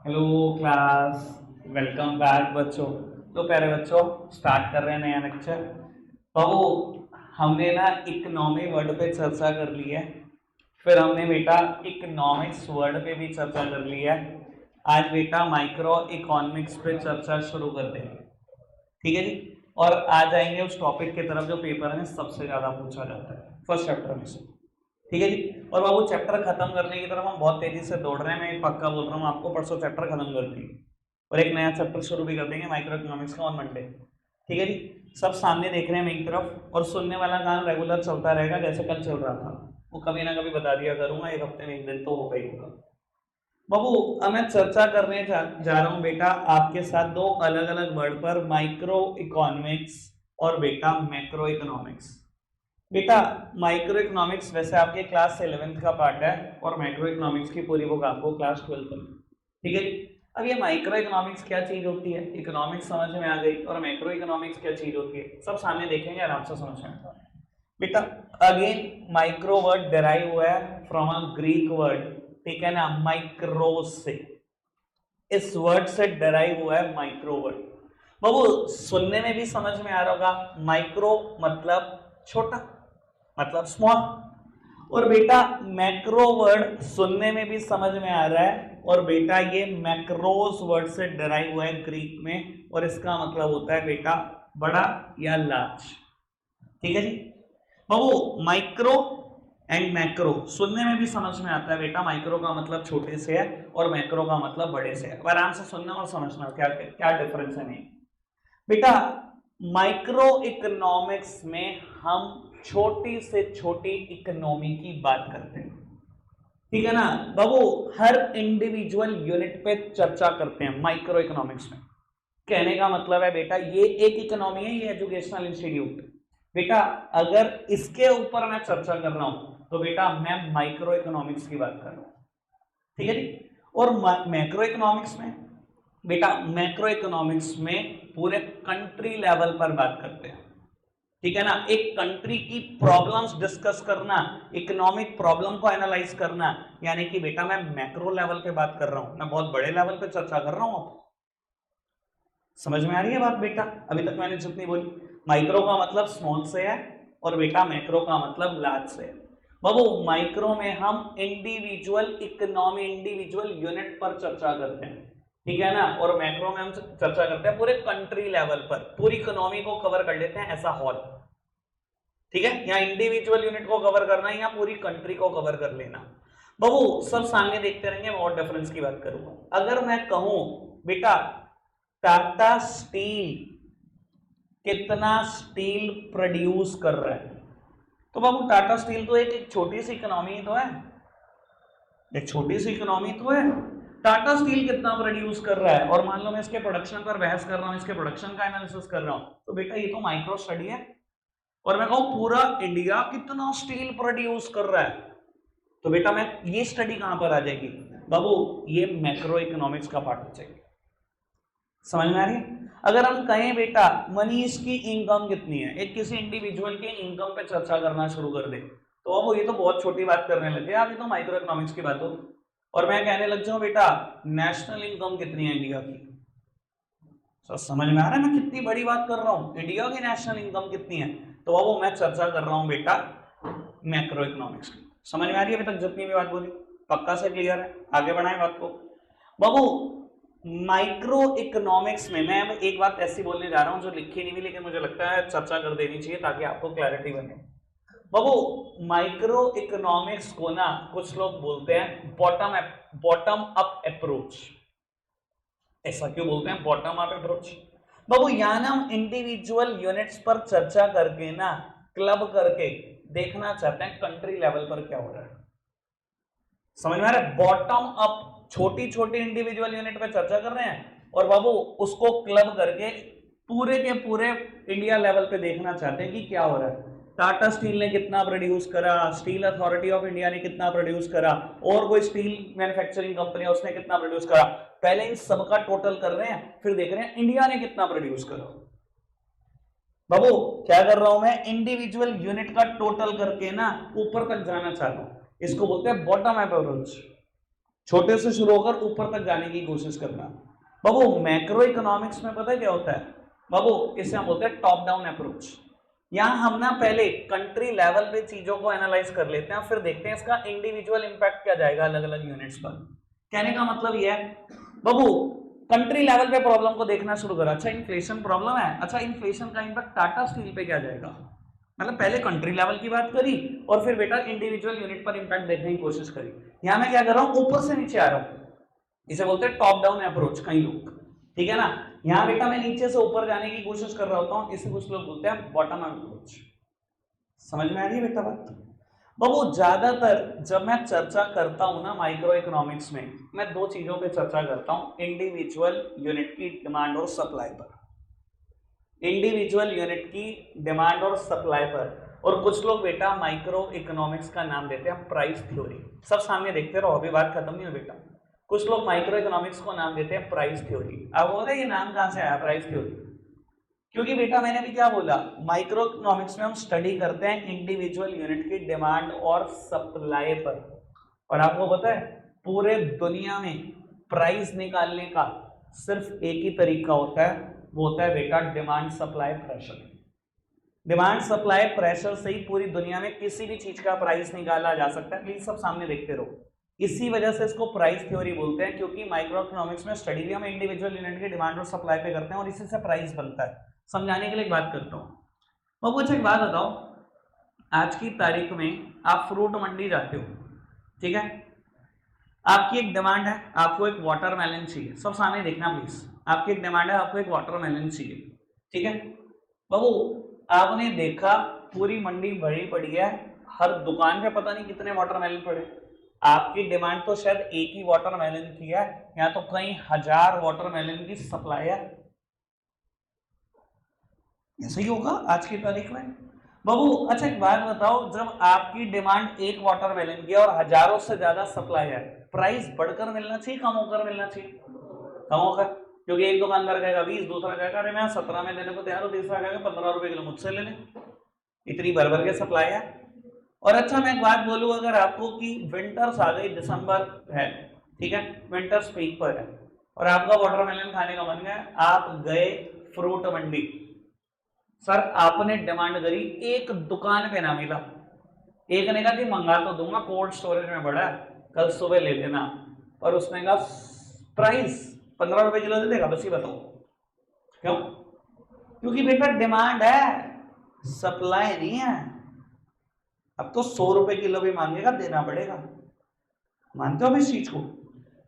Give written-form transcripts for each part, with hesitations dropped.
Hello class, welcome back बच्चों। तो प्यारे बच्चों, स्टार्ट कर रहे हैं नया लेक्चर। बाबू, हमने ना इकोनॉमी वर्ड पे चर्चा कर ली है, फिर हमने बेटा इकोनॉमिक्स वर्ड पे भी चर्चा कर ली है। आज बेटा माइक्रो इकोनॉमिक्स पे चर्चा शुरू कर देंगे, ठीक है जी। और आ जाएंगे उस टॉपिक की तरफ जो पेपर में सबसे ज्यादा पूछा जाता है, फर्स्ट चैप्टर में से, ठीक है जी। और बाबू, चैप्टर खत्म करने की तरफ हम बहुत तेजी से दौड़ रहे हैं। मैं पक्का बोल रहा हूँ आपको, परसों चैप्टर खत्म कर देंगे और एक नया चैप्टर शुरू भी कर देंगे माइक्रो इकोनॉमिक्स का ऑन मंडे, ठीक है जी। सब सामने देख रहे हैं मेरी तरफ, और सुनने वाला काम रेगुलर चलता रहेगा जैसे कल चल रहा था। वो कभी ना कभी बता दिया करूंगा, एक हफ्ते में एक दिन तो होगा ही होगा। बाबू, अब मैं चर्चा करने जा रहा हूँ बेटा आपके साथ दो अलग अलग वर्ड पर, माइक्रो इकोनॉमिक्स और बेटा मैक्रो इकोनॉमिक्स। बेटा माइक्रो इकोनॉमिक्स वैसे आपके क्लास 11th का पार्ट है और मैक्रो इकोनॉमिक्स की पूरी बुक आपको क्लास 12th में, ठीक है जी। अब ये माइक्रो इकोनॉमिक्स क्या चीज होती है, इकोनॉमिक्स समझ में आ गई, और मैक्रो इकोनॉमिक्स क्या चीज होती है सब सामने देखेंगे, आराम से समझ में आएगा बेटा। अगेन माइक्रो वर्ड डेराइव हुआ है फ्रॉम अ ग्रीक वर्ड, ठीक है ना, माइक्रोस से। इस वर्ड से डेराइव हुआ है माइक्रो वर्ड। बाबू, सुनने में भी समझ में आ रहा होगा, माइक्रो मतलब छोटा, मतलब स्मॉल। और बेटा मैक्रो वर्ड सुनने में भी समझ में आ रहा है, और बेटा ये मैक्रोस वर्ड से डराइव हुआ है ग्रीक में, और इसका मतलब होता है बेटा बड़ा या लार्ज, ठीक है जी। बाबू, माइक्रो एंड मैक्रो सुनने में भी समझ में आता है बेटा। माइक्रो का मतलब छोटे से है और मैक्रो का मतलब बड़े से है। आराम से सुनना और समझना क्या क्या डिफरेंस है नहीं बेटा। माइक्रो इकोनॉमिक्स में हम छोटी से छोटी इकोनॉमी की बात करते हैं, ठीक है ना बाबू। हर इंडिविजुअल यूनिट पे चर्चा करते हैं माइक्रो इकोनॉमिक्स में। कहने का मतलब है बेटा, ये एक इकोनॉमी है, ये एजुकेशनल इंस्टीट्यूट बेटा। अगर इसके ऊपर मैं चर्चा कर रहा हूं तो बेटा मैं माइक्रो इकोनॉमिक्स की बात कर रहा हूं, ठीक है जी। और मैक्रो इकोनॉमिक्स में बेटा, मैक्रो इकोनॉमिक्स में पूरे कंट्री लेवल पर बात करते हैं, ठीक है ना। एक कंट्री की प्रॉब्लम्स डिस्कस करना, इकोनॉमिक प्रॉब्लम को एनालाइज करना, यानी कि बेटा मैं मैक्रो लेवल पे बात कर रहा हूं, मैं बहुत बड़े लेवल पे चर्चा कर रहा हूं। समझ में आ रही है बात बेटा? अभी तक मैंने जितनी बोली, माइक्रो का मतलब स्मॉल से है और बेटा मैक्रो का मतलब लार्ज से है। बाबू, माइक्रो में हम इंडिविजुअल इकोनॉमी, इंडिविजुअल यूनिट पर चर्चा करते हैं, ठीक है ना। और मैक्रो में हम चर्चा करते हैं पूरे कंट्री लेवल पर, पूरी इकोनॉमी को कवर कर लेते हैं ऐसा हॉल, ठीक है। यहाँ इंडिविजुअल यूनिट को कवर करना है या पूरी कंट्री को कवर कर लेना। बाबू, सब सामने देखते रहेंगे, मैं और डिफरेंस की बात करूंगा। अगर मैं कहूं बेटा टाटा स्टील कितना स्टील प्रोड्यूस कर रहा है, तो बाबू टाटा स्टील तो एक छोटी सी इकोनॉमी तो है, एक छोटी सी इकोनॉमी तो है। टाटा स्टील कितना प्रोड्यूस कर रहा है, और मान लो मैं इसके प्रोडक्शन पर बहस कर रहा हूं, इसके प्रोडक्शन का एनालिसिस कर रहा हूं, तो बेटा ये तो माइक्रो स्टडी है। और मैं कहूं पूरा इंडिया कितना स्टील प्रोड्यूस कर रहा है, तो बेटा मैं ये स्टडी कहां पर आ जाएगी बाबू, ये मैक्रो इकोनॉमिक्स का पार्ट हो जाएगी। समझ में आ रही है? अगर हम कहें बेटा मनीष की इनकम कितनी है, एक किसी इंडिविजुअल की इनकम पे चर्चा करना शुरू कर दे, तो अब ये तो बहुत छोटी बात करने लगे आप, ये तो माइक्रो इकोनॉमिक्स की बात हो। और मैं कहने लग जाऊं बेटा नेशनल इनकम कितनी है इंडिया की, तो समझ में आ रहा है मैं कितनी बड़ी बात कर रहा हूं, इंडिया की नेशनल इनकम कितनी है, तो अब मैं चर्चा कर रहा हूं बेटा मैक्रो इकोनॉमिक्स की। समझ में आ रही है अभी तक जितनी भी बात बोली? पक्का से क्लियर है? आगे बढ़ाएं बात को बाबू। माइक्रो इकोनॉमिक्स में मैं एक बात ऐसी बोलने जा रहा हूं जो लिखी नहीं हुई, लेकिन मुझे लगता है चर्चा कर देनी चाहिए ताकि आपको क्लैरिटी बने। बाबू, माइक्रो इकोनॉमिक्स को ना कुछ लोग बोलते हैं बॉटम अप अप्रोच। ऐसा क्यों बोलते हैं बॉटम अप अप्रोच? बाबू, यहां ना हम इंडिविजुअल यूनिट्स पर चर्चा करके ना, क्लब करके देखना चाहते हैं कंट्री लेवल पर क्या हो रहा है। समझ में आ रहा है? बॉटम अप छोटी छोटी इंडिविजुअल यूनिट पे चर्चा कर रहे हैं, और बाबू उसको क्लब करके पूरे के पूरे इंडिया लेवल पे देखना चाहते हैं कि क्या हो रहा है। टाटा स्टील ने कितना प्रोड्यूस करा, स्टील अथॉरिटी ऑफ इंडिया ने कितना प्रोड्यूस करा, और कोई स्टील मैन्युफैक्चरिंग कंपनी उसने कितना प्रोड्यूस करा। पहले इन सबका टोटल कर रहे हैं, फिर देख रहे हैं इंडिया ने कितना प्रोड्यूस करा। बाबू क्या कर रहा हूं मैं, इंडिविजुअल यूनिट का टोटल करके ना ऊपर तक जाना चाह रहा हूं, इसको बोलते हैं बॉटम अप अप्रोच। छोटे से शुरू होकर ऊपर तक जाने की कोशिश करना। बाबू मैक्रो इकोनॉमिक्स में पता है क्या होता है बाबू, इसे हम बोलते हैं टॉप डाउन अप्रोच। यहां हम ना पहले कंट्री लेवल पे चीजों को एनालाइज कर लेते हैं, फिर देखते हैं इसका इंडिविजुअल इंपैक्ट क्या जाएगा अलग अलग यूनिट्स पर। कहने का मतलब यह है बाबू, कंट्री लेवल पे प्रॉब्लम को देखना शुरू करा। अच्छा इन्फ्लेशन प्रॉब्लम है, अच्छा इन्फ्लेशन का इंपैक्ट टाटा स्टील पे क्या जाएगा, मतलब पहले कंट्री लेवल की बात करी और फिर बेटा इंडिविजुअल यूनिट पर इंपैक्ट देखने की कोशिश करी। यहां मैं क्या कर रहा हूं, ऊपर से नीचे आ रहा हूं, इसे बोलते हैं टॉप डाउन अप्रोच कई लोग, ठीक है ना। यहां बेटा मैं नीचे से ऊपर जाने की कोशिश कर रहा होता हूं, इसे कुछ लोग बोलते हैं बॉटम अप्रोच। समझ में आ रही है बेटा बात। बाबू ज्यादातर जब मैं चर्चा करता हूं ना माइक्रो इकोनॉमिक्स में, मैं दो चीजों पे चर्चा करता हूं, इंडिविजुअल यूनिट की डिमांड और सप्लाई पर, इंडिविजुअल यूनिट की डिमांड और सप्लाई पर। और कुछ लोग बेटा माइक्रो इकोनॉमिक्स का नाम देते हैं प्राइस थ्योरी। सब सामने देखते रहो, अभी बात खत्म नहीं हो बेटा। कुछ लोग माइक्रो इकोनॉमिक्स को नाम देते हैं प्राइस थ्योरी। अब बोल रहे ये नाम कहां से आया प्राइस थ्योरी, क्योंकि बेटा मैंने अभी क्या बोला, माइक्रो इकोनॉमिक्स में हम स्टडी करते हैं इंडिविजुअल यूनिट की डिमांड और सप्लाई पर। और आपको पता है पूरे दुनिया में प्राइस निकालने का सिर्फ एक ही तरीका होता है, वो होता है बेटा demand supply pressure. Demand supply pressure से ही पूरी दुनिया में किसी भी चीज का प्राइस निकाला जा सकता है। प्लीज सब सामने देखते रहो। इसी वजह से इसको प्राइस थ्योरी बोलते हैं, क्योंकि माइक्रो इकोनॉमिक्स में स्टडी भी हम इंडिविजुअल यूनिट की डिमांड और सप्लाई पे करते हैं और इसी से प्राइस बनता है। समझाने के लिए एक बात करता हूँ। बाबू अच्छा एक बात बताओ, आज की तारीख में आप फ्रूट मंडी जाते हो, ठीक है, आपकी एक डिमांड है, आपको एक वाटरमेलन चाहिए। सब सामने देखना प्लीज, आपकी एक डिमांड है, आपको एक वाटरमेलन चाहिए, ठीक है। बाबू आपने देखा पूरी मंडी भरी पड़ी है, हर दुकान पे पता नहीं कितने वाटरमेलन पड़े। आपकी डिमांड तो शायद एक ही वाटरमेलन की है, या तो कई हजार वाटरमेलन की सप्लाई है। ऐसा ही होगा आज की तारीख में। बाबू अच्छा एक बात बताओ, जब आपकी डिमांड एक वाटरमेलन की है और हजारों से ज्यादा सप्लाई है, प्राइस बढ़कर मिलना चाहिए कम होकर मिलना चाहिए? कम होकर, क्योंकि एक दुकानदार कहेगा 20, दूसरा कहेगा अरे मैं 17 में देने को तैयार हूं, तीसरा कहेगा 15 रुपए किलो मुझसे ले लें। इतनी भर भर के सप्लाई है। और अच्छा मैं एक बात बोलूं, अगर आपको कि विंटर्स आ गई, दिसंबर है, ठीक है, विंटर्स पीक पर है और आपका वाटरमेलन खाने का मन है, आप गए फ्रूट मंडी, सर आपने डिमांड करी, एक दुकान पे ना मिला, एक ने कहा कि मंगा तो दूंगा कोल्ड स्टोरेज में पड़ा है, कल सुबह ले लेना, और उसने कहा प्राइस 15 रुपए किलो दे देगा, बस ही बताओ क्यों? क्योंकि बेटा डिमांड है, सप्लाई नहीं है। अब तो 100 रुपए किलो भी मांगेगा, देना पड़ेगा। मानते हो इस चीज को?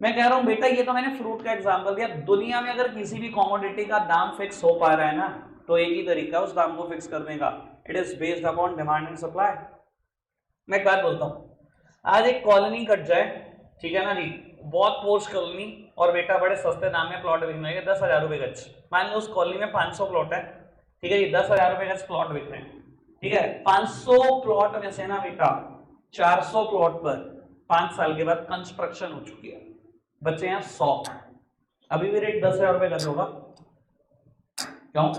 मैं कह रहा हूं बेटा, ये तो मैंने फ्रूट का एग्जांपल दिया। दुनिया में अगर किसी भी कमोडिटी का दाम फिक्स हो पा रहा है ना, तो एक ही तरीका है उस दाम को फिक्स करने का, it is based upon demand and supply. मैं एक बात बोलता हूं, आज एक कॉलोनी कट जाए, ठीक है ना जी, बहुत पोस्ट कॉलोनी, और बेटा बड़े सस्ते दाम में प्लॉट बिक रहे हैं, 10,000 रुपए गज। मान लो उस कॉलोनी में 500 प्लॉट है, ठीक है जी, 10,000 रुपए गज प्लॉट बिक रहे हैं, ठीक है। 500 प्लॉट में से ना बेटा 400 प्लॉट पर 5 साल के बाद कंस्ट्रक्शन हो चुकी है, बचे हैं 100, अभी भी रेट 10,000 रुपए गज होगा। क्यों?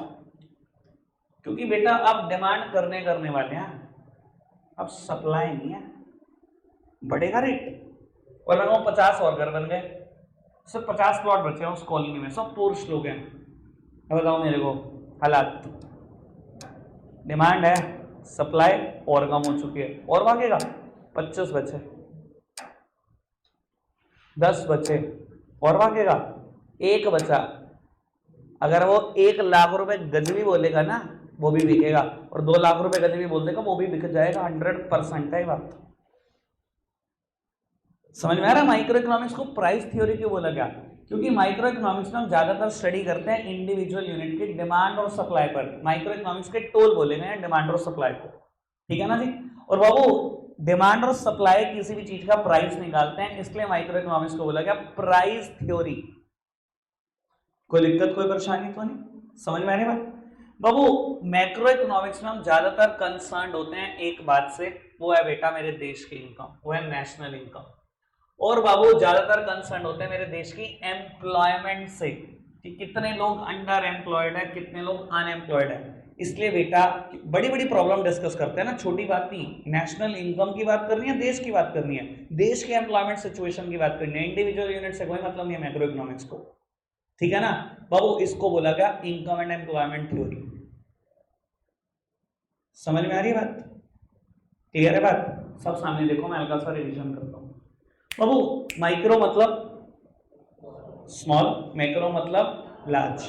क्योंकि बेटा आप डिमांड करने वाले हैं, अब सप्लाई नहीं है, बढ़ेगा रेट। और मैं 50 और घर बन गए, सिर्फ 50 प्लॉट बचे हैं उस कॉलोनी में, सब पुरुष लोग हैं। बताओ मेरे को हालात, डिमांड है, सप्लाई और कम हो चुकी है, और भागेगा। 25 बचे, 10 बचे, और भागेगा, एक बचा। अगर वो 1 लाख रुपए गज भी बोलेगा ना, वो भी बिकेगा, और 2 लाख रुपए गज भी बोल देगा, वो भी बिक जाएगा। 100% है बात। समझ में आ रहा है माइक्रो इकोनॉमिक्स को प्राइस थ्योरी क्यों बोला गया? क्योंकि माइक्रो इकोनॉमिक्स में हम ज्यादातर स्टडी करते हैं इंडिविजुअल यूनिट की डिमांड और सप्लाई पर। माइक्रो इकोनॉमिक्स के टोल बोले गए हैं डिमांड और सप्लाई को, ठीक है ना जी। और बाबू डिमांड और सप्लाई किसी भी चीज का प्राइस निकालते हैं, इसलिए माइक्रो इकोनॉमिक्स को बोला गया प्राइस थ्योरी। कोई दिक्कत, कोई परेशानी तो नहीं? समझ में आ रही बात? बाबू मैक्रो इकोनॉमिक्स में हम ज्यादातर कंसर्न होते हैं एक बात से, वो है बेटा मेरे देश की इनकम, वो है नेशनल इनकम। और बाबू ज्यादातर कंसर्न होते हैं मेरे देश की एम्प्लॉयमेंट से। कि कितने लोग अंडर एम्प्लॉयड है, कितने लोग अनएम्प्लॉयड है। इसलिए बेटा बड़ी बड़ी प्रॉब्लम डिस्कस करते हैं ना, छोटी बात नहीं। नेशनल इनकम की बात करनी है, देश की बात करनी है, देश के एम्प्लॉयमेंट सिचुएशन की बात करनी है। इंडिविजुअल यूनिट से कोई मतलब नहीं है मैक्रो इकोनॉमिक्स को, ठीक है ना बाबू। इसको बोला गया इनकम एंड एम्प्लॉयमेंट थ्योरी। समझ में आ रही है बात? क्लियर है बात? सब सामने देखो, मैं हल्का सा रिविजन करता हूं बाबू। माइक्रो मतलब स्मॉल, मैक्रो मतलब लार्ज।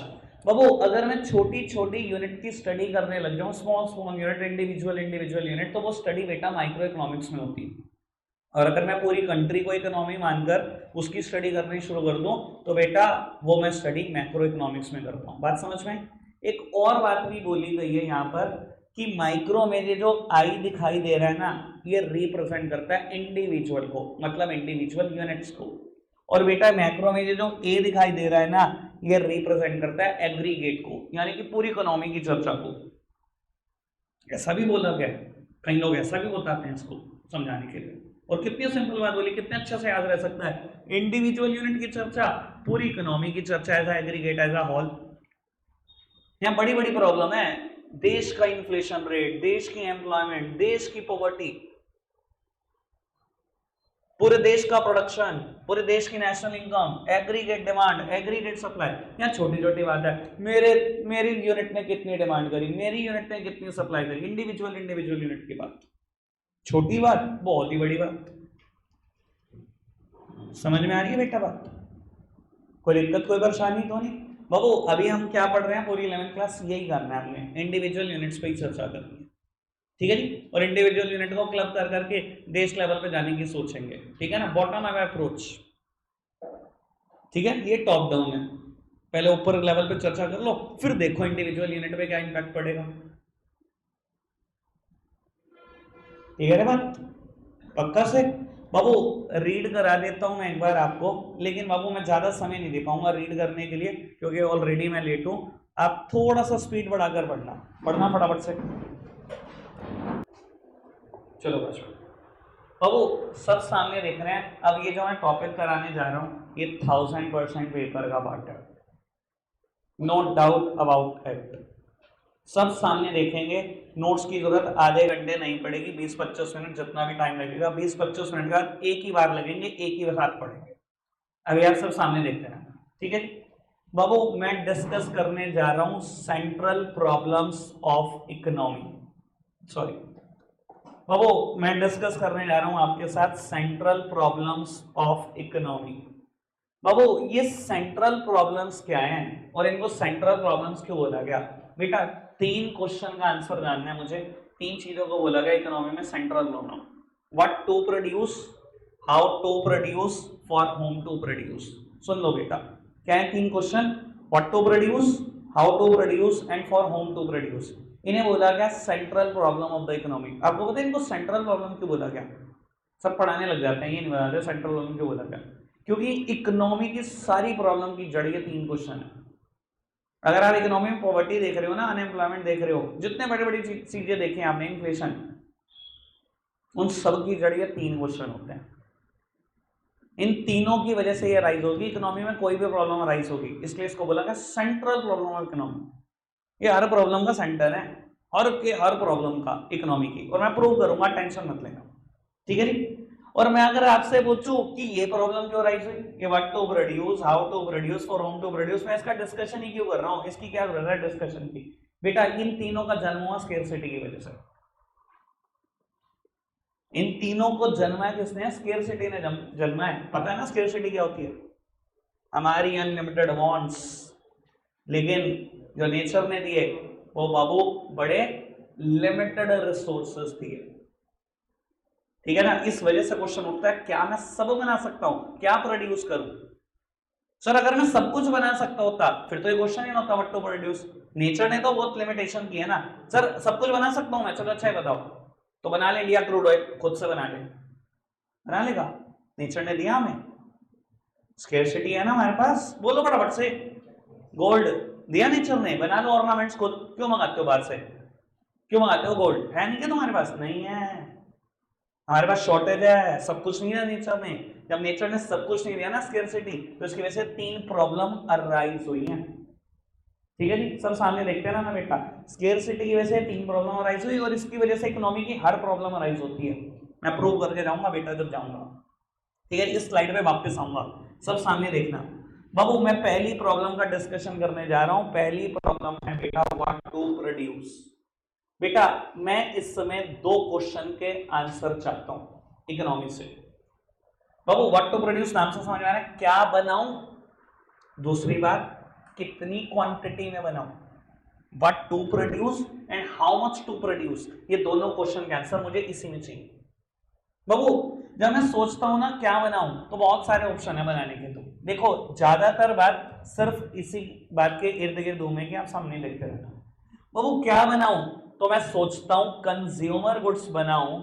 बाबू अगर मैं छोटी छोटी यूनिट की स्टडी करने लग जाऊं, small small unit, individual unit, तो वो स्टडी बेटा माइक्रो इकोनॉमिक्स में होती है। और अगर मैं पूरी कंट्री को इकोनॉमी मानकर उसकी स्टडी करनी शुरू कर दूं तो बेटा वो मैं स्टडी मैक्रो इकोनॉमिक्स में करता हूं। बात समझ में? एक और बात भी बोली गई है यहाँ पर कि माइक्रो में ये जो आई दिखाई दे रहा है ना, ये रिप्रेजेंट करता है इंडिविजुअल को, मतलब इंडिविजुअल यूनिट्स को। और बेटा मैक्रो में ये जो ए दिखाई दे रहा है ना, ये रिप्रेजेंट करता है एग्रीगेट को, यानी कि पूरी इकोनॉमी की चर्चा को। ऐसा भी बोला गया, कई लोग ऐसा भी बताते हैं इसको समझाने के लिए। और कितनी सिंपल बात बोली, कितने अच्छे से याद रह सकता है। इंडिविजुअल यूनिट की चर्चा, पूरी इकोनॉमी की चर्चा as aggregate, as a whole. यहाँ बड़ी बड़ी प्रॉब्लम है, देश का इन्फ्लेशन रेट, देश की एम्प्लॉयमेंट, देश की पॉवर्टी, पूरे देश का प्रोडक्शन, पूरे देश की national income, aggregate demand, aggregate supply. यहाँ छोटी छोटी बात है, मेरी यूनिट ने कितनी डिमांड करी, मेरी यूनिट ने कितनी सप्लाई करी, इंडिविजुअल यूनिट की बात। छोटी बात, बहुत ही बड़ी बात। समझ में आ रही है बेटा बात? कोई दिक्कत, कोई परेशानी तो नहीं बाबू? अभी हम क्या पढ़ रहे हैं, पूरी 11th क्लास यही करना है हमने, इंडिविजुअल यूनिट्स पे ही चर्चा करनी है, ठीक है जी। और इंडिविजुअल यूनिट को क्लब कर करके देश लेवल पे जाने की सोचेंगे, ठीक है ना, बॉटम अप अप्रोच, ठीक है। ये टॉप डाउन है, पहले ऊपर लेवल पे चर्चा कर लो, फिर देखो इंडिविजुअल यूनिट पे क्या इंपैक्ट पड़ेगा, ठीक है बात? पक्का से बाबू रीड करा देता हूं मैं एक बार आपको, लेकिन बाबू मैं ज्यादा समय नहीं दे पाऊंगा रीड करने के लिए, क्योंकि ऑलरेडी मैं लेट हूं। आप थोड़ा सा स्पीड बढ़ाकर पढ़ना फटाफट से। चलो बच्चों बाबू सब सामने देख रहे हैं। अब ये जो मैं टॉपिक कराने जा रहा हूं, ये 1000% पेपर का पार्ट है, नो डाउट अबाउट इट। सब सामने देखेंगे, नोट्स की जरूरत आधे घंटे नहीं पड़ेगी, 20-25 मिनट जितना भी टाइम लगेगा, 20-25 मिनट का एक ही बार लगेंगे, एक ही साथ पढ़ेंगे। अभी आप सब सामने देखते हैं, ठीक है बाबू। मैं डिस्कस करने जा रहा हूं central problems of economy, sorry बाबू मैं डिस्कस करने जा रहा हूं आपके साथ सेंट्रल प्रॉब्लम्स ऑफ इकोनॉमी। बाबू ये सेंट्रल प्रॉब्लम्स क्या हैं और इनको सेंट्रल प्रॉब्लम्स क्यों बोला गया? बेटा 3 क्वेश्चन का आंसर जानना है मुझे। 3 चीजों को बोला गया इकोनॉमी में central problem. What to produce, how to produce, for whom to produce. सुन लो बेटा, क्या है 3 question? What to produce, how to produce and for whom to produce. इन्हें बोला गया central problem of the economy. आपको पता है इनको सेंट्रल प्रॉब्लम क्यों बोला गया? सब पढ़ाने लग जाते हैं, ये नहीं बताते सेंट्रल प्रॉब्लम क्यों बोला गया, क्योंकि इकोनॉमी की सारी प्रॉब्लम की जड़ ये 3 क्वेश्चन है। अगर आप इकोनॉमी में पॉवर्टी देख रहे हो ना, अनएम्प्लॉयमेंट देख रहे हो, जितने बड़ी बड़ी चीजें देखें आपने, इन्फ्लेशन, उन सब की जड़ ये 3 क्वेश्चन होते हैं। इन तीनों की वजह से ये राइज होगी, इकोनॉमी में कोई भी प्रॉब्लम राइज होगी, इसलिए इसको बोला गया सेंट्रल प्रॉब्लम ऑफ इकोनॉमी। ये हर प्रॉब्लम का सेंटर है, हर प्रॉब्लम का इकोनॉमी की, और मैं प्रूव करूंगा, टेंशन मत लेना, ठीक है जी। और मैं अगर आपसे पूछूं कि ये प्रॉब्लम क्यों राइज हुई, ये what to produce, how to produce, for whom to produce, मैं इसका डिस्कशन ही क्यों कर रहा हूं, इसकी क्या जरूरत है डिस्कशन की? बेटा इन तीनों का जन्म हुआ स्केर्सिटी की वजह से। इन तीनों को जन्मा है किसने? स्केर्सिटी ने जन्मा है। पता है ना स्केर्सिटी क्या होती है? हमारी अनलिमिटेड वांट्स, लेकिन जो नेचर ने दिए वो बाबू बड़े लिमिटेड रिसोर्सेस दिए, ठीक है ना। इस वजह से क्वेश्चन उठता है, क्या मैं सब बना सकता हूं, क्या प्रोड्यूस करूं? सर अगर मैं सब कुछ बना सकता होता फिर तो ये क्वेश्चन ही ना होता व्हाट टू प्रोड्यूस। नेचर ने तो बहुत लिमिटेशन की है ना। सर सब कुछ बना सकता हूं मैं, चलो अच्छा है बताओ, तो बना ले इंडिया क्रूड ऑयल, खुद से बना लेगा, नेचर ने दिया हमें, स्केर्सिटी है ना हमारे पास, बोलो फटाफट से। गोल्ड दिया नेचर ने, बना लो ऑर्नामेंट्स खुद, क्यों मंगाते हो बाहर से? क्यों मंगाते हो? गोल्ड है नहीं क्या तुम्हारे पास? नहीं है, हमारे पास शॉर्टेज है, सब कुछ नहीं है नेचर में। जब नेचर ने सब कुछ नहीं दिया ना स्केर्सिटी, तो इसकी वजह से 3 प्रॉब्लम अराइज हुई हैं। ठीक है जी, सब सामने देखते हैं ना बेटा, स्केर्सिटी की वजह से 3 प्रॉब्लम अराइज हुई और इसकी वजह से इकोनॉमी की हर प्रॉब्लम अराइज होती है। मैं प्रूव करके जाऊंगा बेटा जब जाऊंगा। ठीक है, इस स्लाइड पे वापस आऊंगा, सब सामने देखना। बाबू मैं पहली प्रॉब्लम का डिस्कशन करने जा रहा हूं। पहली प्रॉब्लम है बेटा व्हाट टू प्रोड्यूस। बेटा मैं इस समय 2 क्वेश्चन के आंसर चाहता हूं इकोनॉमी से। बाबू व्हाट टू प्रोड्यूस नाम से समझ में आ रहा है, क्या बनाऊं, दूसरी बात कितनी क्वांटिटी में बनाऊं। What to produce and how much to produce, ये दोनों क्वेश्चन के आंसर मुझे इसी में चाहिए। बाबू जब मैं सोचता हूं ना क्या बनाऊं, तो बहुत सारे ऑप्शन है बनाने के। तो देखो ज्यादातर बात सिर्फ इसी बात के इर्द गिर्द घूमेगी, आप सामने देखते रहना। बाबू क्या बनाऊं, तो मैं सोचता हूं कंज्यूमर गुड्स बनाऊं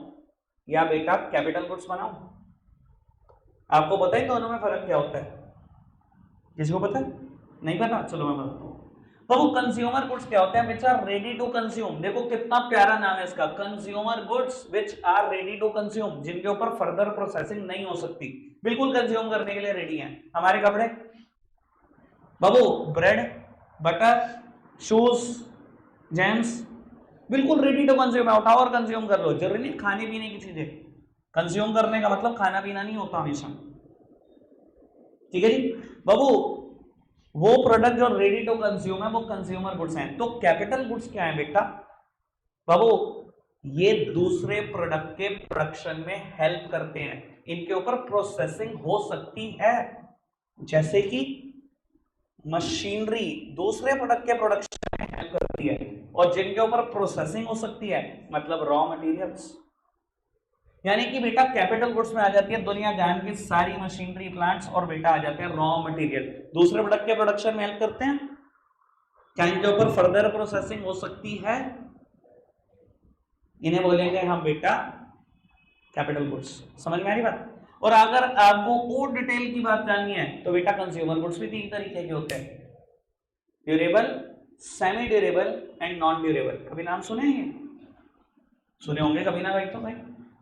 या बेटा कैपिटल गुड्स बनाऊं। आपको पता है दोनों में फर्क क्या होता है? किसी को पता है? नहीं पता, चलो मैं बताता हूं। बाबू कंज्यूमर गुड्स क्या होता है बेटा? Ready to consume. देखो कितना प्यारा नाम है इसका, consumer goods which are ready to consume, जिनके ऊपर फर्दर प्रोसेसिंग नहीं हो सकती, बिल्कुल कंज्यूम करने के लिए रेडी हैं। हमारे कपड़े बाबू, ब्रेड, बटर, शूज, जेम्स, बिल्कुल रेडी टू कंज्यूम है, उठाओ और कंज्यूम कर लो। जरूरी नहीं खाने पीने की चीजें, कंज्यूम करने का मतलब खाना पीना नहीं होता हमेशा। ठीक है जी बाबू, वो प्रोडक्ट जो रेडी टू कंज्यूम है वो कंज्यूमर गुड्स हैं। तो कैपिटल गुड्स क्या है बेटा? बाबू ये दूसरे प्रोडक्ट के प्रोडक्शन में हेल्प करते हैं, इनके ऊपर प्रोसेसिंग हो सकती है, जैसे कि मशीनरी दूसरे प्रोडक्ट के प्रोडक्शन में हेल्प करती है, और जिनके ऊपर प्रोसेसिंग हो सकती है मतलब रॉ मटेरियल्स। यानी कि बेटा कैपिटल गुड्स में आ जाती है दुनिया जान की सारी मशीनरी प्लांट्स, और बेटा आ जाते हैं रॉ मटेरियल, दूसरे प्रोडक्ट के प्रोडक्शन में हेल्प करते हैं, क्या इनके ऊपर फर्दर प्रोसेसिंग हो सकती है, इन्हें बोलेंगे हम बेटा कैपिटल गुड्स। समझ में आ रही बात? और अगर आपको और डिटेल की बात जाननी है तो बेटा कंज्यूमर गुड्स भी 3 तरीके के होते हैं, durable, semi durable and non durable. कभी नाम सुने हैं? सुने होंगे कभी ना भाई। तो भाई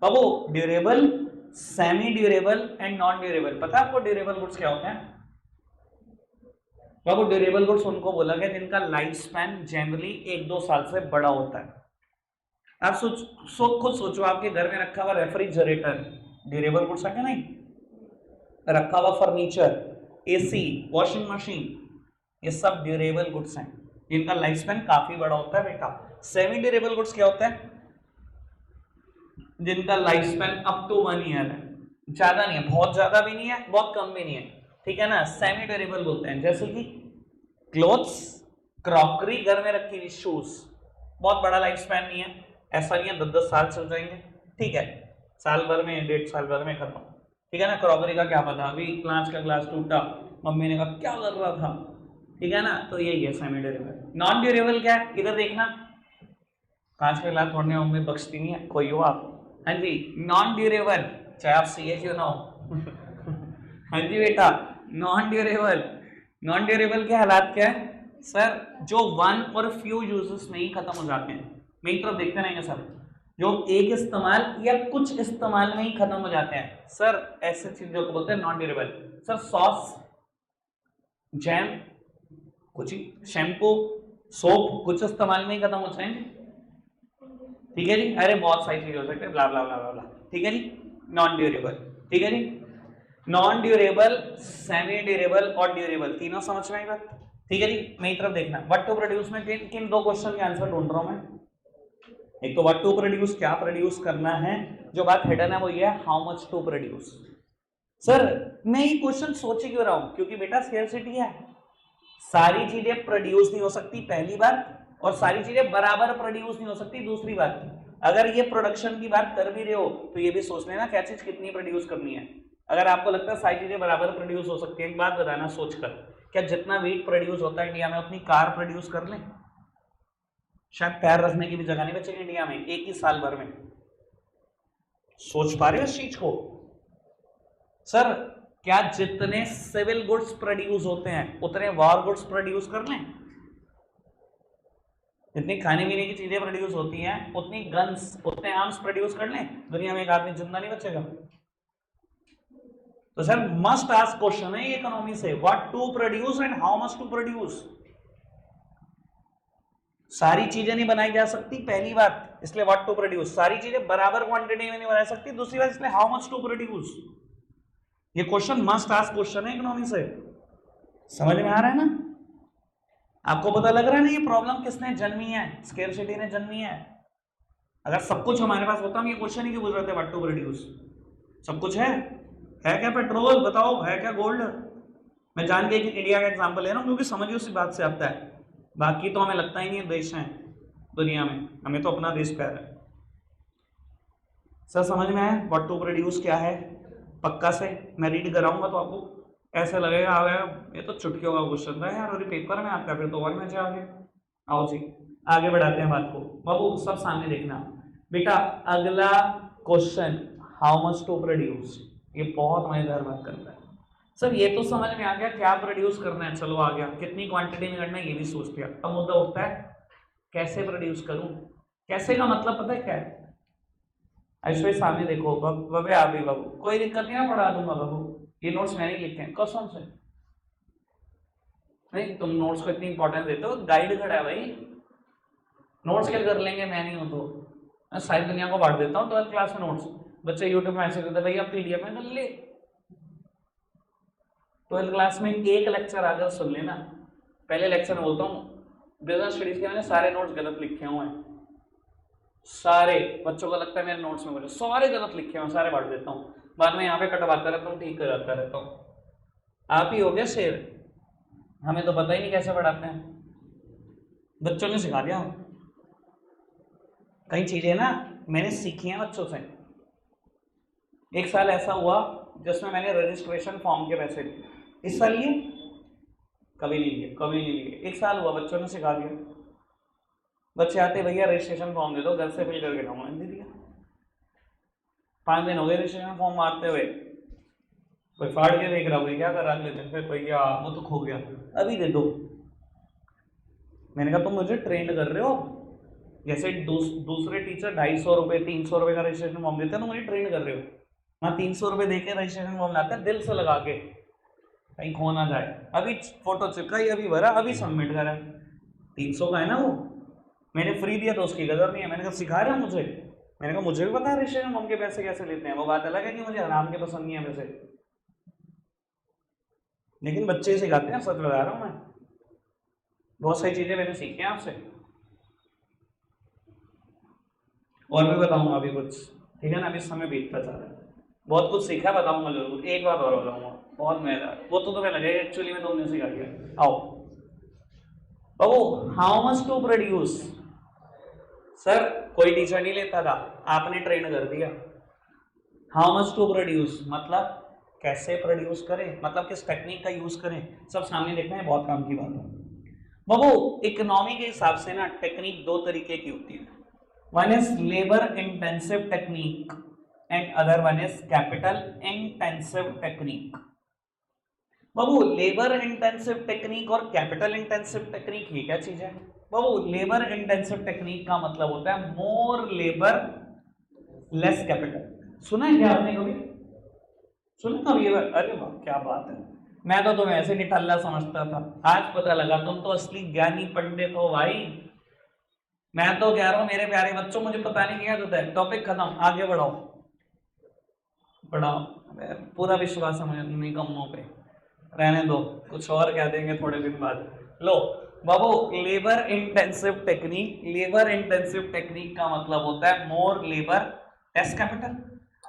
बाबू durable, semi durable and non durable, पता है आपको ड्यूरेबल गुड्स क्या होते हैं? बाबू ड्यूरेबल गुड्स उनको बोला गया जिनका लाइफ स्पैन जनरली 1-2 साल से बड़ा होता है। आप खुद सोचो, आपके घर में रखा हुआ रेफ्रिजरेटर ड्यूरेबल गुड्स है क्या? नहीं। रखा हुआ फर्नीचर, एसी, वॉशिंग मशीन, ये सब ड्यूरेबल गुड्स हैं जिनका लाइफ स्पैन काफी बड़ा होता है बेटा। सेमी ड्यूरेबल गुड्स क्या होता है? जिनका life span up to 1 year है, ज्यादा नहीं है, बहुत ज्यादा भी नहीं है, बहुत कम भी नहीं है, ठीक है ना, सेमी ड्यूरेबल बोलते हैं। जैसे कि क्लोथ्स, क्रॉकरी, घर में रखी हुई शूज, बहुत बड़ा लाइफ स्पैन नहीं है, ऐसा नहीं है 10-10 साल चल जाएंगे, ठीक है, साल भर में, 1.5 साल भर में खत्म, ठीक है ना। क्रॉकरी का क्या पता, अभी कांच का ग्लास टूटा, मम्मी ने कहा क्या कर रहा था, ठीक है ना, तो यही है सेमी ड्यूरेबल। नॉन ड्यूरेबल क्या है? इधर देखना, कांच का ग्लास तोड़ने में मम्मी बख्शती नहीं है, कोई हो आप। हाँ जी, नॉन ड्यूरेबल, चाहे आप सीए क्यों ना हो। हाँ जी बेटा, नॉन ड्यूरेबल। नॉन ड्यूरेबल के हालात क्या है सर? जो 1 और फ्यू यूजेस में ही खत्म हो जाते हैं। मेरी तरफ देखते रहेंगे सर, जो एक इस्तेमाल या कुछ इस्तेमाल में ही खत्म हो जाते हैं सर, ऐसे चीजों को बोलते हैं non durable. Sir sauce, jam, कुछ ही, शैम्पू, सोप, कुछ इस्तेमाल में ही खत्म हो जाएंगे, ठीक है जी। अरे बहुत सारी चीजें हो सकती है, ब्ला ब्ला ब्ला ब्ला, ठीक है जी। नॉन ड्यूरेबल, ठीक है जी। नॉन ड्यूरेबल, सेमी ड्यूरेबल और ड्यूरेबल, तीनों समझ में आई बात? ठीक है जी, मेरी तरफ देखना। व्हाट टू प्रोड्यूस में किन 2 क्वेश्चन के आंसर ढूंढ रहा हूं मैं। एक तो व्हाट टू प्रोड्यूस, क्या प्रोड्यूस करना है, जो बात हिडन है वो ये है how much to produce. Sir मैं ये क्वेश्चन सोच क्यों रहा हूं? क्योंकि बेटा स्केर्सिटी है, सारी चीजें प्रोड्यूस नहीं हो सकती पहली बात, और सारी चीजें बराबर प्रोड्यूस नहीं हो सकती दूसरी बात। अगर ये प्रोडक्शन की बात कर भी रहे हो तो ये भी सोच लेना क्या चीज कितनी प्रोड्यूस करनी है। अगर आपको लगता है सारी चीजें बराबर प्रोड्यूस हो सकती है, एक बात बताना सोचकर, क्या जितना वेट प्रोड्यूस होता है इंडिया में उतनी कार प्रोड्यूस कर लें? शायद पैर रखने की भी जगह नहीं बचेगी इंडिया में एक ही साल भर में। सोच पा रहे हो इस चीज को? सर क्या जितने सिविल गुड्स प्रोड्यूस होते हैं उतने वॉर गुड्स प्रोड्यूस कर लें? जितनी खाने पीने की चीजें प्रोड्यूस होती हैं उतनी गन्स, उतने आर्म्स प्रोड्यूस कर लें, दुनिया में एक आदमी जिंदा नहीं बचेगा। तो सर मस्ट आस्क क्वेश्चन है ये इकोनॉमी से, what to produce and how much to produce. सारी चीजें नहीं बनाई जा सकती पहली बात, इसलिए व्हाट टू प्रोड्यूस। सारी चीजें बराबर क्वांटिटी में नहीं बना सकती, दूसरी बात इसलिए हाउ मच टू प्रोड्यूस। ये क्वेश्चन मस्ट आस्क क्वेश्चन है इकोनॉमी से। समझ में आ रहा है ना? आपको पता लग रहा है ना ये प्रॉब्लम किसने जन्मी है? स्केर्सिटी ने जन्मी है। अगर सब कुछ हमारे पास होता हम ये क्वेश्चन ही क्यों पूछ रहे थे व्हाट टू प्रोड्यूस। सब कुछ है क्या पेट्रोल बताओ, है क्या गोल्ड। मैं जान के इंडिया का एग्जांपल ले रहा हूँ क्योंकि समझ उसी बात से आता है, बाकी तो हमें लगता ही नहीं है देश है दुनिया में, हमें तो अपना देश प्यारा है। सर समझ में आया व्हाट टू प्रोड्यूस क्या है? पक्का से मैं रीड कराऊंगा तो आपको ऐसा लगेगा आ गया ये तो चुटकियों का क्वेश्चन था यार, और पेपर में आता है फिर तो और मजा आ गया। आओ जी आगे बढ़ाते हैं बात को। बाबू सब सामने देखना बेटा, अगला question how much to produce, ये बहुत मजेदार बात करता है। सर ये तो समझ में आ गया क्या प्रोड्यूस करना है, चलो आ गया, कितनी क्वांटिटी में करना है ये भी सोच लिया। अब मुद्दा उठता है कैसे प्रोड्यूस करूं। कैसे का मतलब पता है क्या है? ऐसे सामने देखो बबे आ भी बाबू, कोई दिक्कत नहीं है पढ़ा दूंगा बाबू, ये नोट्स मैंने लिखे हैं कसम से। नहीं तुम नोट्स को इतनी इंपॉर्टेंस देते हो, गाइड खड़ा है भाई, नोट्स क्या कर लेंगे, मैं नहीं हूं तो मैं सारी दुनिया को बांट देता हूँ 12th क्लास में नोट्स। बच्चे यूट्यूब में मैसेज करते भाई आप पीडीएफ में कर ले। 12th क्लास में एक लेक्चर आकर सुन लेना। पहले लेक्चर में बोलता हूँ बिजनेस स्टडीज के मैंने सारे नोट्स गलत लिखे हुए हैं, सारे बच्चों को लगता है मेरे नोट्स में बोले सारे गलत लिखे हुए, सारे बांट देता हूँ, बाद में यहाँ पे कटवाता रहता हूँ, ठीक कराता रहता हूँ। आप ही हो गया शेर, हमें तो पता ही नहीं कैसे पढ़ाते हैं, बच्चों ने सिखा दिया। कई चीजें ना मैंने सीखी हैं बच्चों से। एक साल ऐसा हुआ जिसमें मैंने रजिस्ट्रेशन फॉर्म के पैसे लिए, इस साल लिए कभी नहीं लिए, कभी नहीं लिए। एक साल हुआ बच्चों ने सिखा दिया, बच्चे आते भैया रजिस्ट्रेशन फॉर्म दे दो, घर से फिल करके लाऊंगा, दे दिया। 5 दिन हो गए रजिस्ट्रेशन फॉर्म मारते हुए, कोई फाड़ के देख रहा कोई क्या कर रहा, अगले दिन फिर भैया वो तो खो गया, अभी दे दो। मैंने कहा तुम मुझे ट्रेंड कर रहे हो, जैसे दूसरे टीचर 250 रुपये 300 रुपये का रजिस्ट्रेशन फॉर्म देते हैं तो मुझे ट्रेंड कर रहे हो। मैं 300 रुपये दे के रजिस्ट्रेशन फॉर्म लाते हैं दिल से लगा के, कहीं खो ना जाए। अभी फोटो चिपकाई, अभी भरा, अभी सबमिट करा, 300 का है ना वो, मैंने फ्री दिया तो उसकी कदर नहीं है। मैंने कहा सिखा रहे हो मुझे, मैंने कहा मुझे भी पता है रजिस्ट्रेशन फॉर्म के पैसे कैसे लेते हैं, वो बात अलग है कि मुझे हराम के पसंद नहीं है पैसे, लेकिन बच्चे सिखाते हैं, सच बता रहा हूँ मैं। बहुत सारी चीजें मैंने सीखी हैं आपसे, और भी बताऊंगा अभी कुछ, ठीक है ना, अभी समय बीतता जा रहा है, बहुत कुछ सीखा बताऊंगा जरूर। एक बात और बताऊंगा बहुत मजेदार, वो तो तुम्हें लगेगा एक्चुअली में तुमने सिखा दिया। आओ बाबू how much to produce. Sir कोई टीचर नहीं लेता था, आपने ट्रेन कर दिया। हाउ मच टू प्रोड्यूस मतलब कैसे प्रोड्यूस करें, मतलब किस टेक्निक का यूज करें, सब सामने देखना है, बहुत काम की बात है। बाबू इकोनॉमी के हिसाब से ना टेक्निक 2 तरीके की होती है, one is labour intensive technique and other one is capital intensive technique. Babu labour intensive technique और कैपिटल इंटेंसिव टेक्निक ये क्या चीज है? बाबू लेबर इंटेंसिव टेक्निक का मतलब होता है मोर लेबर लेस कैपिटल। सुना है क्या आपने कभी? सुना कभी? अरे वाह क्या बात है, मैं तो तुम्हें ऐसे निठल्ला समझता था, आज पता लगा तुम तो असली ज्ञानी पंडित हो भाई। मैं तो कह रहा हूं मेरे प्यारे बच्चों, मुझे पता नहीं क्या होता है, टॉपिक खत्म, आगे बढ़ाओ बढ़ाओ। पूरा विश्वास है मुझे निकम्मों पे, रहने दो, कुछ और कह देंगे थोड़े दिन बाद। लो बाबू labour intensive technique, labour intensive technique का मतलब होता है मोर लेबर लेस कैपिटल,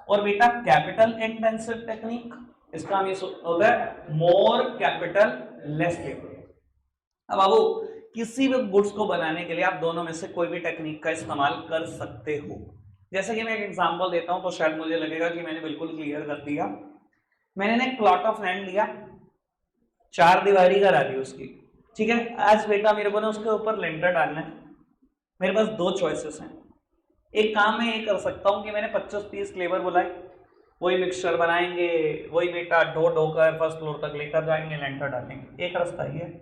और बेटा कैपिटल इंटेंसिव टेक्निक इसका हम ये होता है मोर कैपिटल लेस लेबर। अब बाबू किसी भी गुड्स को बनाने के लिए आप दोनों में से कोई भी टेक्निक का इस्तेमाल कर सकते हो। जैसे कि मैं एक एग्जांपल देता हूं तो शायद मुझे लगेगा कि मैंने बिल्कुल क्लियर कर दिया। मैंने ना एक प्लॉट ऑफ लैंड लिया, 4 दीवारी करा दी उसकी, ठीक है। आज बेटा मेरे को ना उसके ऊपर लेंटर डालना है, मेरे पास 2 चॉइसेस हैं। एक काम मैं ये कर सकता हूँ कि मैंने 25-30 लेबर बुलाई, वही मिक्सचर बनाएंगे, वही बेटा ढो ढोकर फर्स्ट फ्लोर तक लेकर जाएंगे, लेंटर डालेंगे, एक रास्ता ये।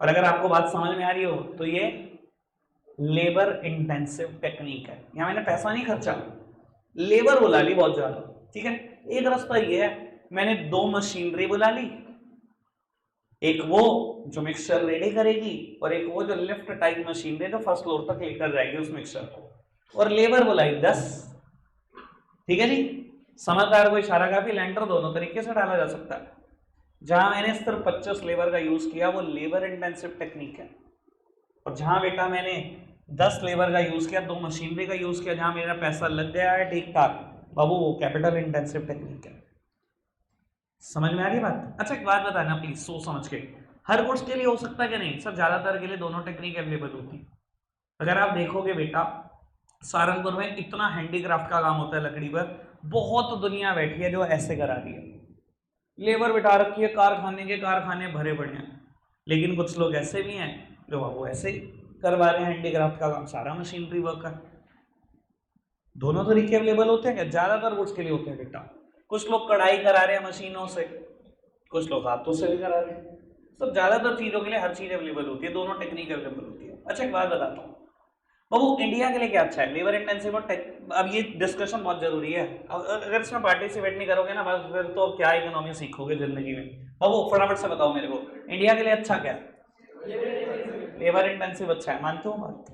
और अगर आपको बात समझ में आ रही हो तो ये लेबर इंटेंसिव टेक्निक है, यहाँ मैंने पैसा नहीं खर्चा, लेबर बुला ली बहुत ज्यादा, ठीक है। एक रास्ता ये है मैंने 2 मशीनरी बुला ली, एक वो जो मिक्सचर रेडी करेगी और एक वो जो लिफ्ट टाइप मशीनरी जो फर्स्ट फ्लोर तक लेकर जाएगी उस मिक्सचर को, और लेबर बुलाई 10। ठीक है जी, समझदार को इशारा काफी, लेंटर दोनों तरीके से डाला जा सकता है। जहां मैंने सिर्फ 25 लेबर का यूज किया वो लेबर इंटेंसिव टेक्निक है, और जहां बेटा मैंने 10 लेबर का यूज किया, 2 मशीनरी का यूज किया, जहां मेरा पैसा लग गया है ठीक ठाक, बाबू वो कैपिटल इंटेंसिव टेक्निक है। समझ में आ रही बात? अच्छा एक बात बताना प्लीज, सोच समझ के, हर कोर्स के लिए हो सकता है कि नहीं सर? ज्यादातर के लिए दोनों टेक्निक अवेलेबल होती है। अगर आप देखोगे बेटा, सहारनपुर में इतना हैंडीक्राफ्ट का काम होता है लकड़ी पर, बहुत दुनिया बैठी है जो ऐसे करा रही है, लेबर बिठा रखी है, कारखाने के कारखाने भरे पड़े हैं, लेकिन कुछ लोग ऐसे भी हैं जो वो ऐसे ही करवा रहे हैं हैंडीक्राफ्ट का काम, सारा मशीनरी वर्क है। दोनों तरीके अवेलेबल होते हैं क्या? ज्यादातर गुड्स के लिए होते हैं बेटा। कुछ लोग कढ़ाई करा रहे हैं मशीनों से, कुछ लोग हाथों से भी करा रहे हैं, सब ज्यादातर चीजों के लिए हर चीज अवेलेबल होती है, दोनों टेक्निक अवेलेबल होती है। अच्छा एक बात बताता हूँ बाबू, इंडिया के लिए क्या अच्छा है, लेबर इंटेंसिव और टेक? अब ये डिस्कशन बहुत जरूरी है, अगर इसमें पार्टिसिपेट नहीं करोगे ना बस फिर तो क्या इकोनॉमी सीखोगे जिंदगी में। बाबू फटाफट से बताओ मेरे को, इंडिया के लिए अच्छा क्या है? लेबर इंटेंसिव अच्छा है, मानते हो बात?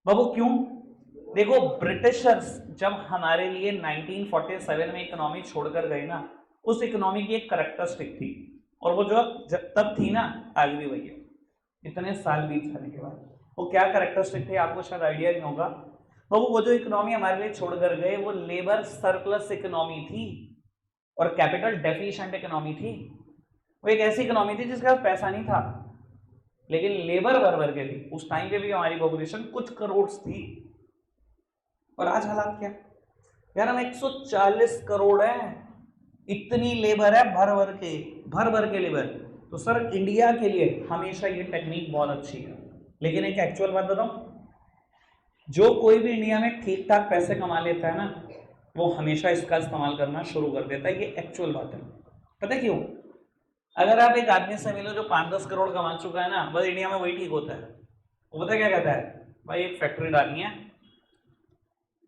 बाबू क्यों? देखो ब्रिटिशर्स जब हमारे लिए 1947 में इकोनॉमी छोड़कर गए ना, उस इकोनॉमी की एक करैक्टरिस्टिक थी, और वो जो जब तब थी ना आज भी वही है, इतने साल बीत जाने के बाद। वो क्या करैक्टरिस्टिक थे आपको शायद आइडिया नहीं होगा। वो जो इकोनॉमी हमारे लिए छोड़कर गए वो लेबर सरप्लस इकोनॉमी थी और कैपिटल डेफिशिएंट इकोनॉमी थी। वो एक ऐसी इकोनॉमी थी जिसके पास पैसा नहीं था लेकिन लेबर भर भर के थी। उस टाइम पे भी हमारी पॉपुलेशन कुछ करोड़ थी, और आज हालात क्या यार, हम 140 करोड़ है, इतनी लेबर है भर भर के लेबर। तो सर इंडिया के लिए हमेशा ये टेक्निक बहुत अच्छी है, लेकिन एक एक्चुअल बात बताऊं, जो कोई भी इंडिया में ठीक ठाक पैसे कमा लेता है ना, वो हमेशा इसका इस्तेमाल करना शुरू कर देता है। ये एक्चुअल बात है। पता है क्यों? अगर आप एक आदमी से मिलो जो 5-10 करोड़ कमा चुका है ना, बस इंडिया में वही ठीक होता है। वो पता क्या कहता है, भाई एक फैक्ट्री डालनी है,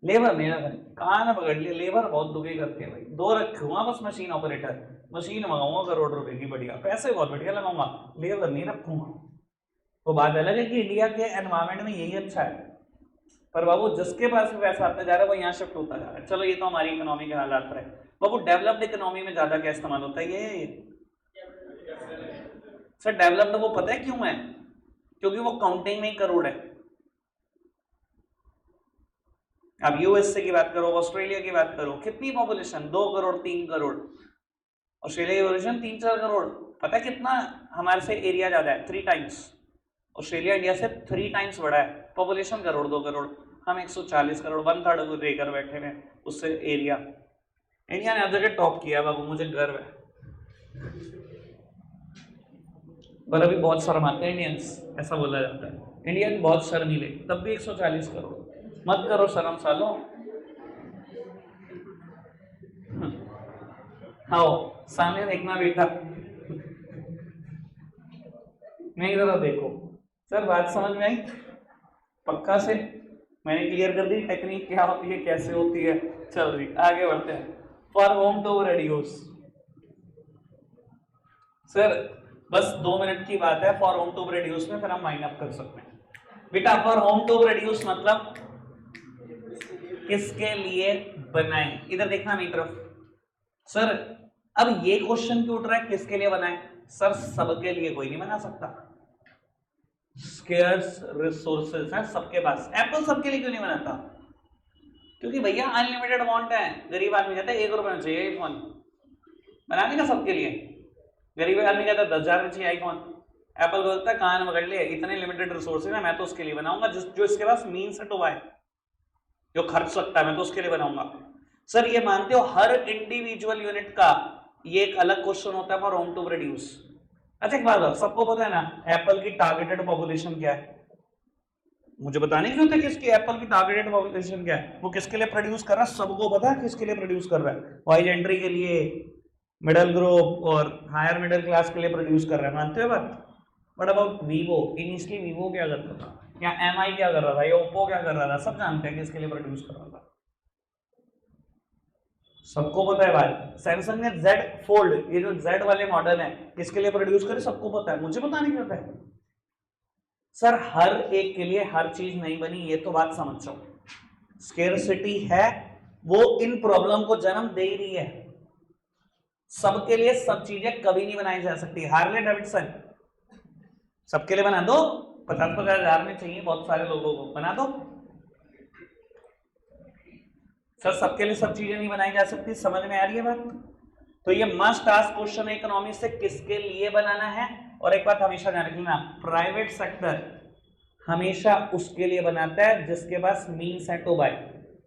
लेबर नहीं रखनी, कहाँ ना पकड़ लिया, लेबर बहुत दुखी करती है भाई, 2 रखूंगा बस मशीन ऑपरेटर, मशीन मंगाऊंगा करोड़ रुपए की बढ़िया, पैसे बहुत बढ़िया लगाऊंगा, लेबर नहीं रखूंगा। वो बात अलग है कि इंडिया के एनवायरमेंट में यही अच्छा है, पर बाबू जिसके पास भी पैसा आता जा रहा है वो यहाँ शिफ्ट होता जा रहा है। चलो ये तो हमारी इकोनॉमी के हालात पर है। बाबू डेवलप्ड इकोनॉमी में ज्यादा क्या इस्तेमाल होता है? ये सर डेवलप्ड वो पता है क्यों है? क्योंकि वो काउंटिंग में करोड़ है। अब यूएसए की बात करो, ऑस्ट्रेलिया की बात करो, कितनी पॉपुलेशन? 2 करोड़ 3 करोड़। ऑस्ट्रेलिया की पॉपुलेशन 3-4 करोड़। पता है कितना हमारे से एरिया ज्यादा है? 3 टाइम्स। ऑस्ट्रेलिया इंडिया से 3 टाइम्स बड़ा है, पॉपुलेशन करोड़ 2 करोड़, हम 140 करोड़, 1/3 लेकर बैठे हैं उससे एरिया। इंडिया ने हर जगह टॉप किया बाबू, मुझे गर्व है। पर अभी बहुत शर्माते हैं इंडियंस, ऐसा बोला जाता है इंडियन बहुत शर्मीले, तब भी 140 करोड़। मत करो शर्म सालो। आओ सामने देखना बेटा, नहीं जरा देखो। सर बात समझ में आई? पक्का से मैंने क्लियर कर दी टेक्निक क्या होती है, कैसे होती है। चलो जी आगे बढ़ते हैं। For whom to radios, sir बस 2 मिनट की बात है फॉर होम टू रेडियोस में, फिर हम माइंड अप कर सकते हैं। बेटा फॉर होम टू रेडियोस मतलब किसके लिए बनाए? इधर देखना मेरी तरफ। सर अब ये क्वेश्चन क्यों उठ रहा है किसके लिए बनाए? सर सबके लिए कोई नहीं बना सकता, स्केर्स रिसोर्सेज है सबके पास। एप्पल सबके लिए क्यों नहीं बनाता? क्योंकि भैया अनलिमिटेड अमाउंट है। गरीब आदमी कहता है 1 रुपए में चाहिए आईफोन, बनाने का सबके लिए। गरीब आदमी कहता है 10,000 में चाहिए आईफोन, एप्पल बोलता है कहां पकड़ ले, इतने लिमिटेड रिसोर्सेज है, मैं तो उसके लिए बनाऊंगा जो इसके पास मीन्स है तो है, जो खर्च सकता है, मैं तो उसके लिए बनाऊंगा। सर ये मानते हो हर इंडिविजुअल यूनिट का ये एक अलग क्वेश्चन होता है फॉर होम टू प्रोड्यूस। अच्छा एक बात सबको पता है ना एप्पल की टारगेटेड पॉपुलेशन क्या है? मुझे बताने की जरूरत है कि इसकी एप्पल की टारगेटेड पॉपुलेशन क्या है, वो किसके लिए प्रोड्यूस कर रहा है? सबको पता है किसके लिए प्रोड्यूस कर रहा है। वाइज एंट्री के लिए, मिडिल ग्रुप और हायर मिडिल क्लास के लिए प्रोड्यूस कर रहा है, मानते हो बात? But about Vivo, initially Vivo क्या करता था, या एमआई क्या कर रहा था, या ओप्पो क्या कर रहा था, सब जानते हैं किसके लिए प्रोड्यूस कर रहा था। सबको पता है भाई, सैमसंग ने Z फोल्ड, ये जो Z वाले मॉडल है किसके लिए प्रोड्यूस करे, सबको पता है, मुझे पता नहीं करता है। सर हर एक के लिए हर चीज नहीं बनी, ये तो बात समझ जाओ। स्केर्सिटी है, वो इन प्रॉब्लम को जन्म दे ही रही है। सबके लिए सब चीजें कभी नहीं बनाई जा सकती। हार्ले डेविडसन सबके लिए बना दो, 50-50 हजार में चाहिए बहुत सारे लोगों को, बना दो। सर सबके लिए सब चीजें नहीं बनाई जा सकती, समझ में आ रही है बात? तो ये मस्ट आस्क क्वेश्चन इकोनॉमी से किसके लिए बनाना है। और एक बात हमेशा ध्यान रखना, प्राइवेट सेक्टर हमेशा उसके लिए बनाता है जिसके पास मीन्स है टू बाय।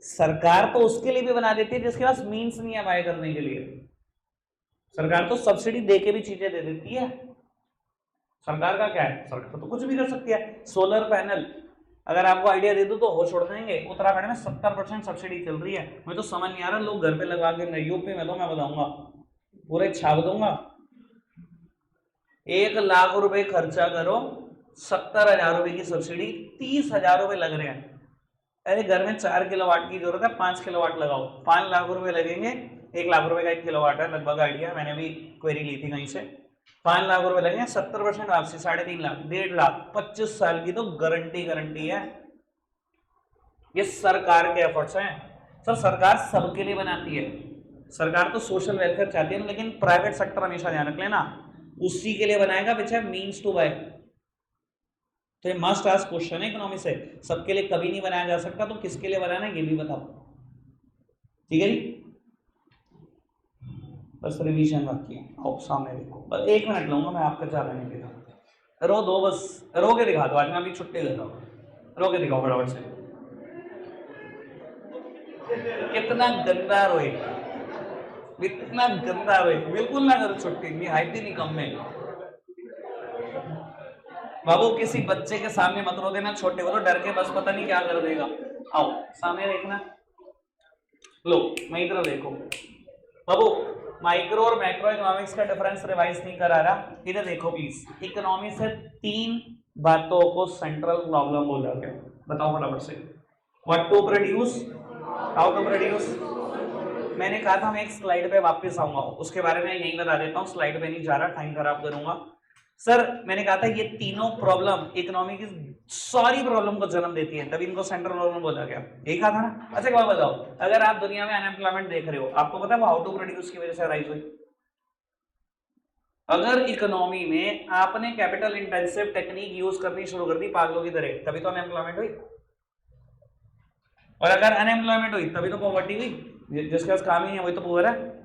सरकार तो उसके लिए भी बना देती है जिसके पास मीन्स नहीं है बाय करने के लिए। सरकार तो सब्सिडी दे के भी चीजें दे देती है। सरकार का क्या है, सरकार तो कुछ भी कर सकती है। सोलर पैनल अगर आपको आइडिया दे दूं तो हो छोड़ देंगे, उत्तराखंड में 70% सब्सिडी चल रही है। मुझे तो समझ नहीं आ रहा, लोग घर पे लगा के नहीं, यूपी में तो मैं बताऊंगा पूरे छाप दूंगा। 1 लाख रुपए खर्चा करो, 70,000 रुपए की सब्सिडी, 30,000 रुपए लग रहे हैं। अरे घर में 4 किलोवाट की जरूरत है, 5 किलोवाट लगाओ, 5 लाख रुपए लगेंगे। 1 लाख रुपए का 1 किलोवाट है लगभग, आइडिया मैंने भी क्वेरी ली थी कहीं से। 5 लाख रुपए लगेंगे, 70% वापसी 3.5 लाख, 1.5 लाख, 25 साल की तो गारंटी है। ये सरकार के एफर्ट्स हैं। सर सरकार सबके लिए बनाती है, सरकार तो सोशल वेलफेयर चाहती है, लेकिन प्राइवेट सेक्टर हमेशा ध्यान रख लेना उसी के लिए बनाएगा विच है मीन्स टू बाय। तो ये मस्ट आस्क क्वेश्चन है इकोनॉमी से, सबके लिए कभी नहीं बनाया जा सकता, तो किसके लिए बनाना है ये भी बताओ। ठीक है जी, बस रिवीजन बाकी है। आओ सामने देखो, बस 1 मिनट लूंगा मैं आपका, ज्यादा नहीं देगा। रो दो, बस रो के दिखा दो, आज मैं अभी छुट्टी देता हूँ, रो के दिखाओ फटाफट से। कितना गंदा रोए, इतना गंदा रोए, बिल्कुल ना करो छुट्टी, नहीं हाइट ही नहीं कम में। बाबू किसी बच्चे के सामने मत रो देना, छोटे को तो डर के बस पता नहीं क्या कर देगा। आओ सामने देखना, लो मैं इधर देखो बाबू, माइक्रो और मैक्रो इकोनॉमिक्स का डिफरेंस रिवाइज नहीं करा रहा, इधर देखो प्लीज। इकोनॉमी से 3 बातों को सेंट्रल प्रॉब्लम बोला गया, बताओ फटाफट से। What to produce, how to produce. मैंने कहा था मैं एक स्लाइड पे वापस आऊंगा, उसके बारे में यही बता देता हूँ, स्लाइड पे नहीं जा रहा, टाइम खराब करूंगा। सर मैंने कहा था ये तीनों प्रॉब्लम इकोनॉमी की सारी प्रॉब्लम को जन्म देती है, तभी इनको सेंट्रल प्रॉब्लम बोला गया, यही कहा था ना। अच्छा एक बात बताओ, अगर आप दुनिया में अनएम्प्लॉयमेंट देख रहे हो, आपको पता है वो हाउ टू प्रोड्यूस की वजह से राइज हुई। अगर इकोनॉमी में आपने कैपिटल इंटेंसिव टेक्निक यूज करनी शुरू कर दी पागलों की तरह, तभी तो अनएम्प्लॉयमेंट हुई। और अगर अनएम्प्लॉयमेंट हुई तभी तो पॉवर्टी हुई, जिसके पास काम ही नहीं है वही तो पुअर है।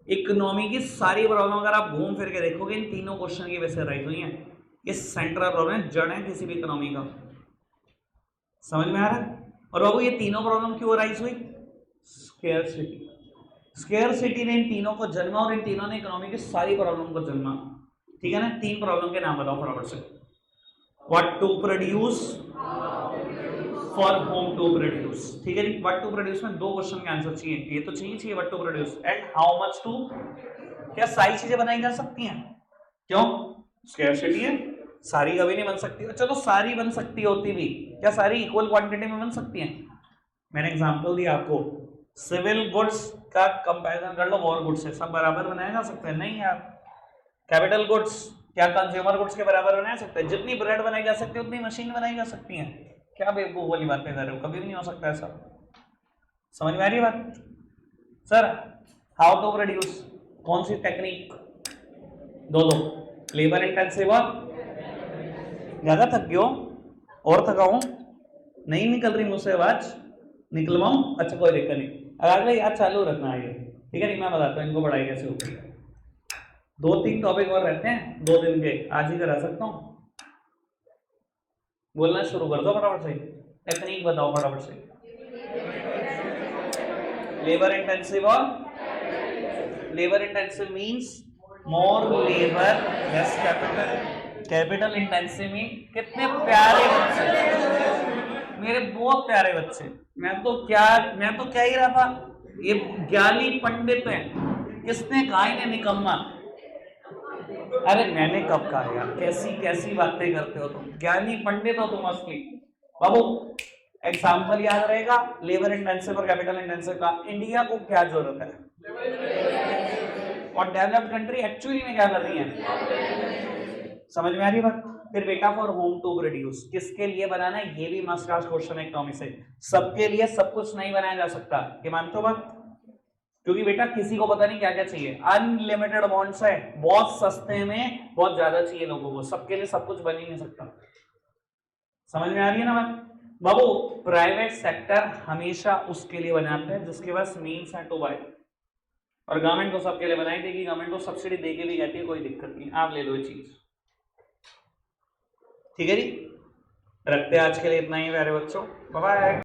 इकोनॉमी की सारी प्रॉब्लम अगर आप घूम फिर के देखोगे इन तीनों क्वेश्चन की वजह से राइज हुई है। ये सेंट्रल प्रॉब्लम जड़ है किसी भी इकोनॉमी का, समझ में आ रहा है। और बाबू ये तीनों प्रॉब्लम क्यों राइज हुई, स्केर्सिटी। स्केर्सिटी ने इन तीनों को जन्मा और इन तीनों ने इकोनॉमी की सारी प्रॉब्लम को जन्मा। ठीक है ना, 3 प्रॉब्लम के नाम बताओ फटाफट से। What to produce, for whom to produce. ठीक है जी, व्हाट टू प्रोड्यूस में 2 क्वेश्चन के आंसर चाहिए, ये तो चाहिए what to produce and how much to. क्या सारी चीजें बनाई जा सकती हैं, क्यों, स्केर्सिटी है, सारी कभी नहीं बन सकती। चलो सारी बन सकती होती भी, क्या सारी इक्वल क्वांटिटी में बन सकती हैं। मैंने एग्जांपल दिया आपको, सिविल गुड्स का कंपैरिजन कर लो वॉर गुड्स से, सब बराबर बनाया जा सकते हैं, नहीं यार। कैपिटल गुड्स क्या कंज्यूमर गुड्स के बराबर बनाया सकते हैं, जितनी ब्रेड बनाई जा सकती है उतनी मशीन बनाई जा सकती है। क्या बेवकूफ वाली बातें कर रहे हो, कभी भी नहीं हो सकता ऐसा, समझ में आ रही है बात। सर हाउ टू प्रोड्यूस, कौन सी टेक्निक, दो लेबर इंटेंसिव और ज्यादा थक गयो और थकाऊं, नहीं निकल रही मुझसे आवाज, निकलवाऊं, अच्छा कोई दिक्कत नहीं, अगले याद चालू रखना है, ठीक है नहीं, मैं बताता हूँ इनको पढ़ाई कैसे होती है। 2-3 टॉपिक और रहते हैं 2 दिन के, आज ही करा सकता हूँ। बोलना शुरू कर दो फटाफट से, टेक्निक बताओ फटाफट से। लेबर इंटेंसिव और labour intensive means more labour less capital. Capital intensive mean कितने प्यारे बच्चे, मेरे बहुत प्यारे बच्चे, मैं तो क्या ही रहा था, ये ज्ञानी पंडित हैं, किसने कहा इन्हें निकम्मा। अरे मैंने कब कहा यार, कैसी कैसी बातें करते हो तुम, ज्ञानी पंडित हो तुम असली। बाबू एग्जाम्पल याद रहेगा, लेबर इंटेंसिव और कैपिटल इंटेंसिव का। इंडिया को क्या जरूरत है और डेवलप्ड कंट्री एक्चुअली में क्या कर रही है? समझ में आ रही है बात? फिर बेटा फॉर होम टू प्रोड्यूस किसके लिए बनाना है? ये भी मस्ट आस्क क्वेश्चन है इकोनॉमी से। सबके लिए सब कुछ नहीं बनाया जा सकता, ये मानते हो बात? क्योंकि बेटा किसी को पता नहीं क्या क्या चाहिए, अनलिमिटेड अमाउंट्स है, बहुत सस्ते में बहुत ज्यादा चाहिए लोगों को, सबके लिए सब कुछ बन ही नहीं सकता। समझ में आ रही है ना बात बाबू? प्राइवेट सेक्टर हमेशा उसके लिए बनाते हैं जिसके पास मीन्स है टू बाय, और गवर्नमेंट तो सबके लिए बनाई देगी, गवर्नमेंट तो सब्सिडी देके भी कहती है कोई दिक्कत नहीं, आप ले लो ये चीज। ठीक है जी, रखते हैं आज के लिए इतना ही प्यारे बच्चों, बाय बाय।